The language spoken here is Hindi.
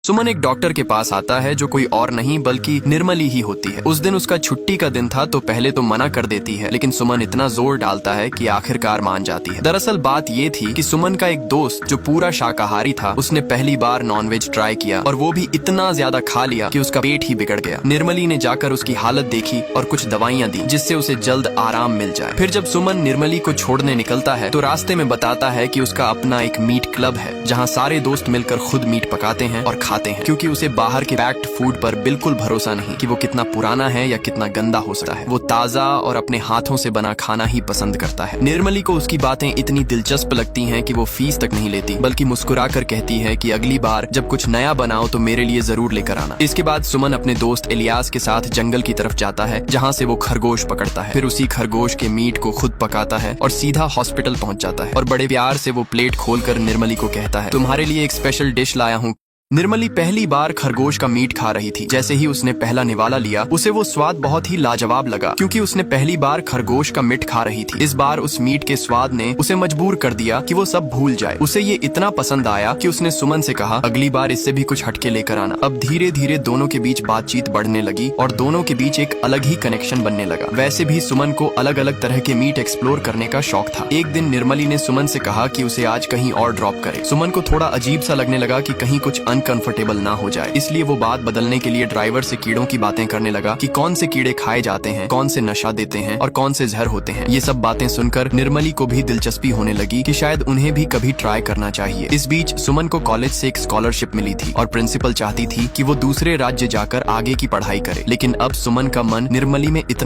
सुमन एक डॉक्टर के पास आता है जो कोई और नहीं बल्कि निर्मली ही होती है। उस दिन उसका छुट्टी का दिन था तो पहले तो मना कर देती है, लेकिन सुमन इतना जोर डालता है कि आखिरकार मान जाती है। दरअसल बात ये थी कि सुमन का एक दोस्त जो पूरा शाकाहारी था, उसने पहली बार नॉनवेज ट्राई किया और वो भी इतना ज्यादा खा लिया कि उसका पेट ही बिगड़ गया। निर्मली ने जाकर उसकी हालत देखी और कुछ दवाइयाँ दी जिससे उसे जल्द आराम मिल जाए। फिर जब सुमन निर्मली को छोड़ने निकलता है तो रास्ते में बताता है कि उसका अपना एक मीट क्लब है जहाँ सारे दोस्त मिलकर खुद मीट पकाते हैं और खाते हैं, क्योंकि उसे बाहर के पैक्ड फूड पर बिल्कुल भरोसा नहीं कि वो कितना पुराना है या कितना गंदा हो सकता है। वो ताजा और अपने हाथों से बना खाना ही पसंद करता है। निर्मली को उसकी बातें इतनी दिलचस्प लगती हैं कि वो फीस तक नहीं लेती, बल्कि मुस्कुराकर कहती है कि अगली बार जब कुछ नया बनाओ तो मेरे लिए जरूर लेकर आना। इसके बाद सुमन अपने दोस्त इलियास के साथ जंगल की तरफ जाता है जहाँ से वो खरगोश पकड़ता है। फिर उसी खरगोश के मीट को खुद पकाता है और सीधा हॉस्पिटल पहुँच जाता है और बड़े प्यार से वो प्लेट खोलकर निर्मली को कहता है, तुम्हारे लिए एक स्पेशल डिश लाया हूँ। निर्मली पहली बार खरगोश का मीट खा रही थी। जैसे ही उसने पहला निवाला लिया उसे वो स्वाद बहुत ही लाजवाब लगा, क्योंकि उसने पहली बार खरगोश का मीट खा रही थी। इस बार उस मीट के स्वाद ने उसे मजबूर कर दिया कि वो सब भूल जाए। उसे ये इतना पसंद आया कि उसने सुमन से कहा, अगली बार इससे भी कुछ हटके लेकर आना। अब धीरे धीरे दोनों के बीच बातचीत बढ़ने लगी और दोनों के बीच एक अलग ही कनेक्शन बनने लगा। वैसे भी सुमन को अलग अलग तरह के मीट एक्सप्लोर करने का शौक था। एक दिन निर्मली ने सुमन से कहा कि उसे आज कहीं और ड्रॉप करे। सुमन को थोड़ा अजीब सा लगने लगा कि कहीं कुछ अनकंफर्टेबल ना हो जाए, इसलिए वो बात बदलने के लिए ड्राइवर से कीड़ों की बातें करने लगा कि कौन से कीड़े खाए जाते हैं, कौन से नशा देते हैं और कौन से जहर होते हैं। ये सब बातें सुनकर निर्मली को भी दिलचस्पी होने लगी कि शायद उन्हें भी कभी ट्राई करना चाहिए। इस बीच सुमन को कॉलेज से एक स्कॉलरशिप मिली थी और प्रिंसिपल चाहती थी कि वो दूसरे राज्य जाकर आगे की पढ़ाई करे, लेकिन अब सुमन का मन निर्मली में इतना